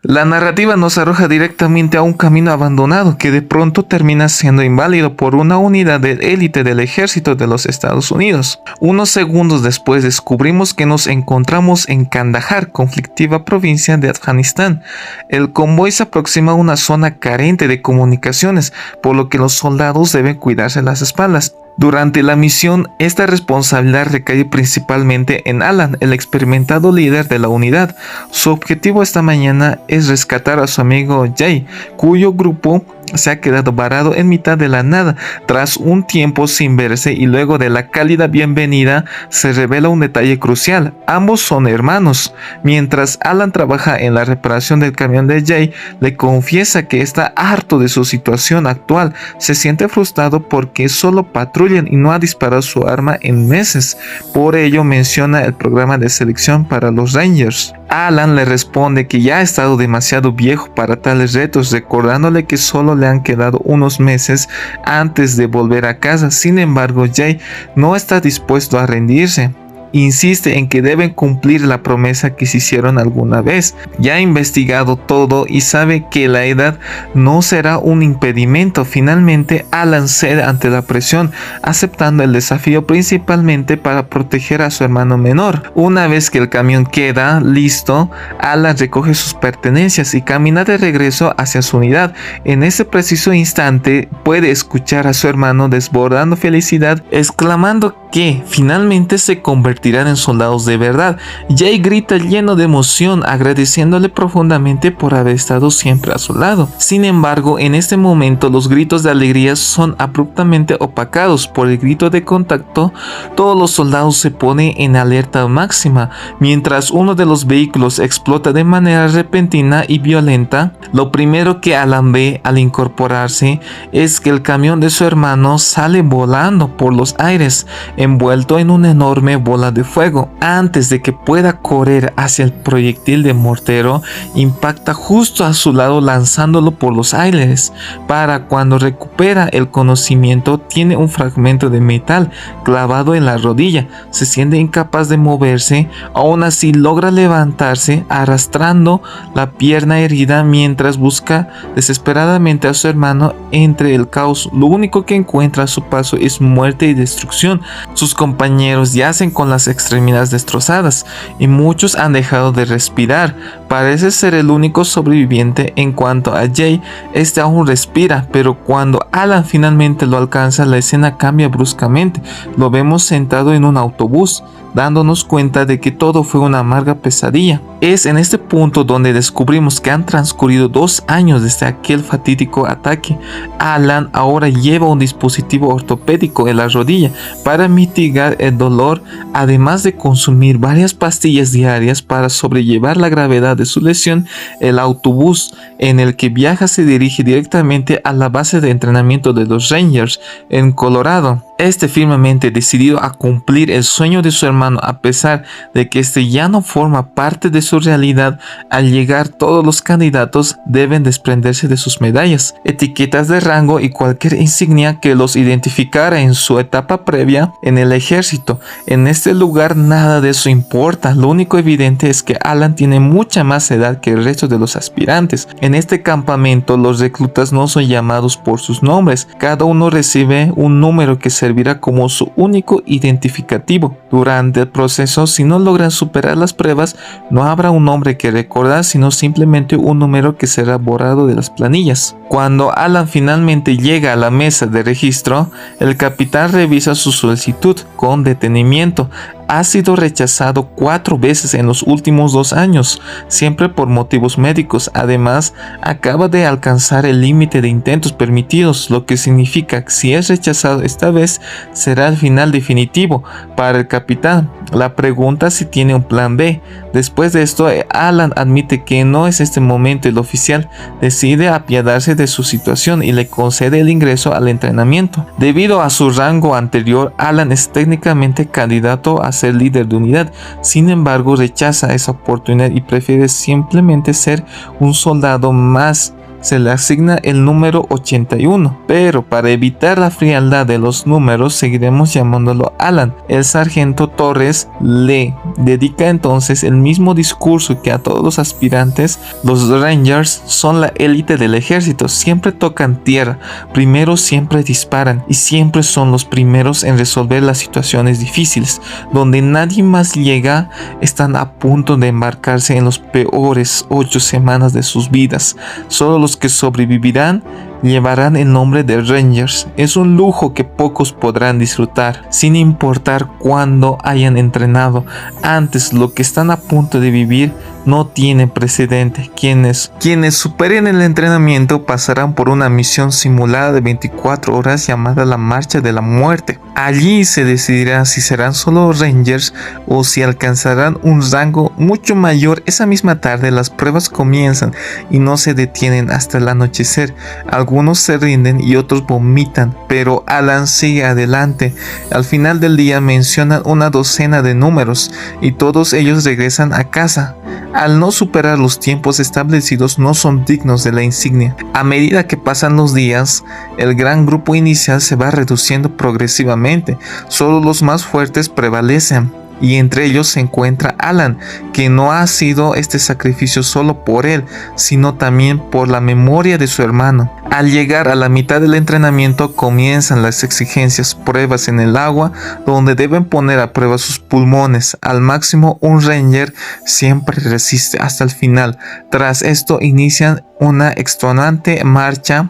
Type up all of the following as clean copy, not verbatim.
La narrativa nos arroja directamente a un camino abandonado que de pronto termina siendo inválido por una unidad de élite del ejército de los Estados Unidos. Unos segundos después descubrimos que nos encontramos en Kandahar, conflictiva provincia de Afganistán. El convoy se aproxima a una zona carente de comunicaciones, por lo que los soldados deben cuidarse las espaldas. Durante la misión, esta responsabilidad recae principalmente en Alan, el experimentado líder de la unidad. Su objetivo esta mañana es rescatar a su amigo Jay, cuyo grupo se ha quedado varado en mitad de la nada tras un tiempo sin verse, y luego de la cálida bienvenida se revela un detalle crucial: ambos son hermanos. Mientras Alan trabaja en la reparación del camión de Jay, le confiesa que está harto de su situación actual. Se siente frustrado porque solo patrullan y no ha disparado su arma en meses. Por ello menciona el programa de selección para los Rangers. Alan le responde que ya ha estado demasiado viejo para tales retos, recordándole que solo le han quedado unos meses antes de volver a casa. Sin embargo, Jay no está dispuesto a rendirse. Insiste en que deben cumplir la promesa que se hicieron alguna vez. Ya ha investigado todo y sabe que la edad no será un impedimento. Finalmente, Alan cede ante la presión, aceptando el desafío principalmente para proteger a su hermano menor. Una vez que el camión queda listo, Alan recoge sus pertenencias y camina de regreso hacia su unidad. En ese preciso instante puede escuchar a su hermano desbordando felicidad, exclamando que finalmente se convertirán en soldados de verdad. Jay grita lleno de emoción, agradeciéndole profundamente por haber estado siempre a su lado. Sin embargo, en este momento los gritos de alegría son abruptamente opacados por el grito de contacto. Todos los soldados se ponen en alerta máxima mientras uno de los vehículos explota de manera repentina y violenta. Lo primero que Alan ve al incorporarse es que el camión de su hermano sale volando por los aires, envuelto en una enorme bola de fuego. Antes de que pueda correr hacia el proyectil de mortero, impacta justo a su lado, lanzándolo por los aires. Para cuando recupera el conocimiento, tiene un fragmento de metal clavado en la rodilla. Se siente incapaz de moverse. Aún así logra levantarse, arrastrando la pierna herida mientras busca desesperadamente a su hermano entre el caos. Lo único que encuentra a su paso es muerte y destrucción. Sus compañeros yacen con las extremidades destrozadas y muchos han dejado de respirar. Parece ser el único sobreviviente. En cuanto a Jay, este aún respira, pero cuando Alan finalmente lo alcanza, la escena cambia bruscamente. Lo vemos sentado en un autobús, dándonos cuenta de que todo fue una amarga pesadilla. Es en este punto donde descubrimos que han transcurrido 2 años desde aquel fatídico ataque. Alan ahora lleva un dispositivo ortopédico en la rodilla para mitigar el dolor, además de consumir varias pastillas diarias para sobrellevar la gravedad de su lesión. El autobús en el que viaja se dirige directamente a la base de entrenamiento de los Rangers en Colorado. Este firmemente decidido a cumplir el sueño de su hermano, a pesar de que este ya no forma parte de su realidad. Al llegar, todos los candidatos deben desprenderse de sus medallas, etiquetas de rango y cualquier insignia que los identificara en su etapa previa en el ejército. En este lugar nada de eso importa. Lo único evidente es que Alan tiene mucha más edad que el resto de los aspirantes. En este campamento los reclutas no son llamados por sus nombres. Cada uno recibe un número que servirá como su único identificativo. Durante el proceso, si no logran superar las pruebas, no habrá un nombre que recordar, sino simplemente un número que será borrado de las planillas. Cuando Alan finalmente llega a la mesa de registro, el capitán revisa su solicitud con detenimiento. Ha sido rechazado 4 veces en los últimos 2 años, siempre por motivos médicos. Además, acaba de alcanzar el límite de intentos permitidos, lo que significa que si es rechazado esta vez, será el final definitivo para el capitán. La pregunta si tiene un plan B. Después de esto, Alan admite que no es este momento. El oficial decide apiadarse de su situación y le concede el ingreso al entrenamiento. Debido a su rango anterior, Alan es técnicamente candidato a ser líder de unidad. Sin embargo, rechaza esa oportunidad y prefiere simplemente ser un soldado más se le asigna el número 81, pero para evitar la frialdad de los números seguiremos llamándolo Alan. El sargento Torres le dedica entonces el mismo discurso que a todos los aspirantes. Los Rangers son la élite del ejército, siempre tocan tierra, primero siempre disparan y siempre son los primeros en resolver las situaciones difíciles. Donde nadie más llega, están a punto de embarcarse en los peores 8 semanas de sus vidas. Solo los que sobrevivirán llevarán el nombre de Rangers. Es un lujo que pocos podrán disfrutar, sin importar cuándo hayan entrenado. Antes, lo que están a punto de vivir no tiene precedente. Quienes superen el entrenamiento pasarán por una misión simulada de 24 horas llamada la Marcha de la Muerte. Allí se decidirá si serán solo Rangers o si alcanzarán un rango mucho mayor. Esa misma tarde las pruebas comienzan y no se detienen hasta el anochecer. Algunos se rinden y otros vomitan, pero Alan sigue adelante. Al final del día mencionan una docena de números y todos ellos regresan a casa. Al no superar los tiempos establecidos, no son dignos de la insignia. A medida que pasan los días, el gran grupo inicial se va reduciendo progresivamente. Solo los más fuertes prevalecen. Y entre ellos se encuentra Alan, que no ha sido este sacrificio solo por él, sino también por la memoria de su hermano. Al llegar a la mitad del entrenamiento comienzan las exigencias, pruebas en el agua, donde deben poner a prueba sus pulmones. Al máximo, un Ranger siempre resiste hasta el final. Tras esto inician una extenuante marcha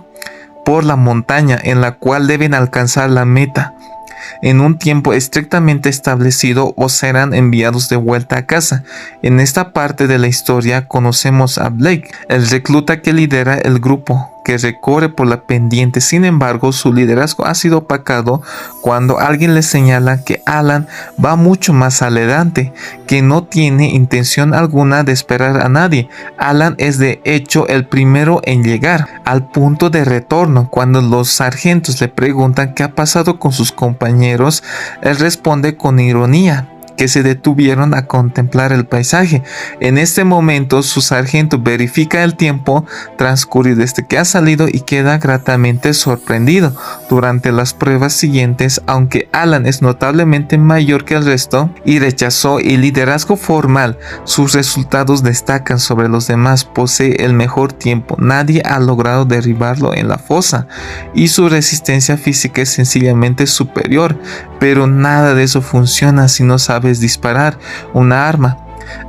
por la montaña, en la cual deben alcanzar la meta en un tiempo estrictamente establecido o serán enviados de vuelta a casa. En esta parte de la historia conocemos a Blake, el recluta que lidera el grupo que recorre por la pendiente. Sin embargo, su liderazgo ha sido opacado cuando alguien le señala que Alan va mucho más adelante, que no tiene intención alguna de esperar a nadie. Alan es de hecho el primero en llegar al punto de retorno. Cuando los sargentos le preguntan qué ha pasado con sus compañeros, él responde con ironía que se detuvieron a contemplar el paisaje. En este momento su sargento verifica el tiempo transcurrido desde que ha salido y queda gratamente sorprendido. Durante las pruebas siguientes, aunque Alan es notablemente mayor que el resto y rechazó el liderazgo formal, sus resultados destacan sobre los demás. Posee el mejor tiempo, nadie ha logrado derribarlo en la fosa y su resistencia física es sencillamente superior, pero nada de eso funciona si no sabes disparar una arma.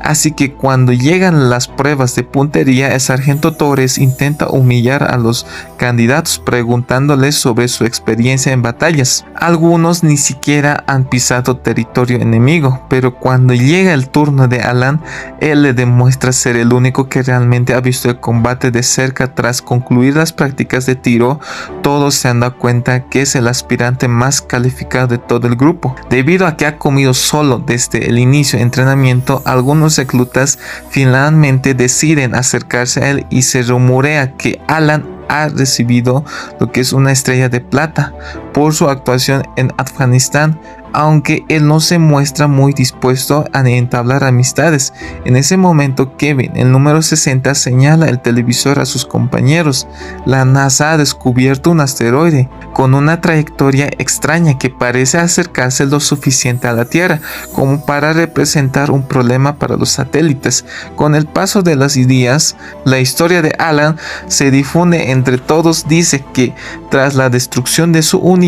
Así que cuando llegan las pruebas de puntería, el sargento Torres intenta humillar a los candidatos preguntándoles sobre su experiencia en batallas. Algunos ni siquiera han pisado territorio enemigo, pero cuando llega el turno de Alan, él le demuestra ser el único que realmente ha visto el combate de cerca. Tras concluir las prácticas de tiro, todos se han dado cuenta que es el aspirante más calificado de todo el grupo. Debido a que ha comido solo desde el inicio de entrenamiento, algunos reclutas finalmente deciden acercarse a él y se rumorea que Alan ha recibido lo que es una estrella de plata por su actuación en Afganistán, aunque él no se muestra muy dispuesto a entablar amistades. En ese momento, Kevin, el número 60, señala el televisor a sus compañeros. La NASA ha descubierto un asteroide con una trayectoria extraña que parece acercarse lo suficiente a la Tierra como para representar un problema para los satélites. Con el paso de los días, la historia de Alan se difunde entre todos. Dice que tras la destrucción de su unidad,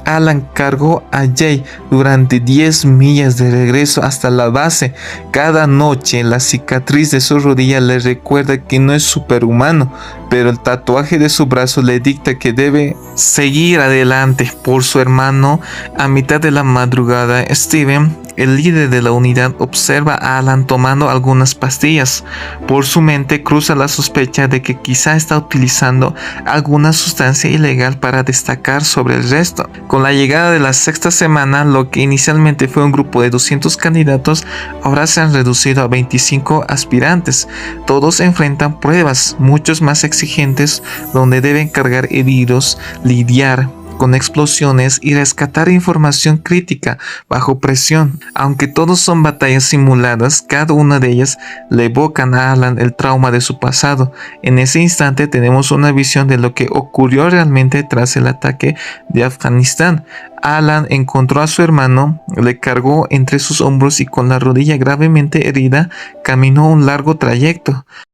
Alan cargó a Jay durante 10 millas de regreso hasta la base. Cada noche la cicatriz de su rodilla le recuerda que no es superhumano, pero el tatuaje de su brazo le dicta que debe seguir adelante por su hermano. A mitad de la madrugada, Steven, el líder de la unidad, observa a Alan tomando algunas pastillas. Por su mente cruza la sospecha de que quizá está utilizando alguna sustancia ilegal para destacar sobre el resto. Con la llegada de la sexta semana, lo que inicialmente fue un grupo de 200 candidatos, ahora se han reducido a 25 aspirantes. Todos enfrentan pruebas, muchos más exigentes, donde deben cargar heridos, lidiar con explosiones y rescatar información crítica bajo presión. Aunque todos son batallas simuladas, cada una de ellas le evocan a Alan el trauma de su pasado. En ese instante tenemos una visión de lo que ocurrió realmente tras el ataque de Afganistán. Alan encontró a su hermano, le cargó entre sus hombros y con la rodilla gravemente herida caminó un largo trayecto.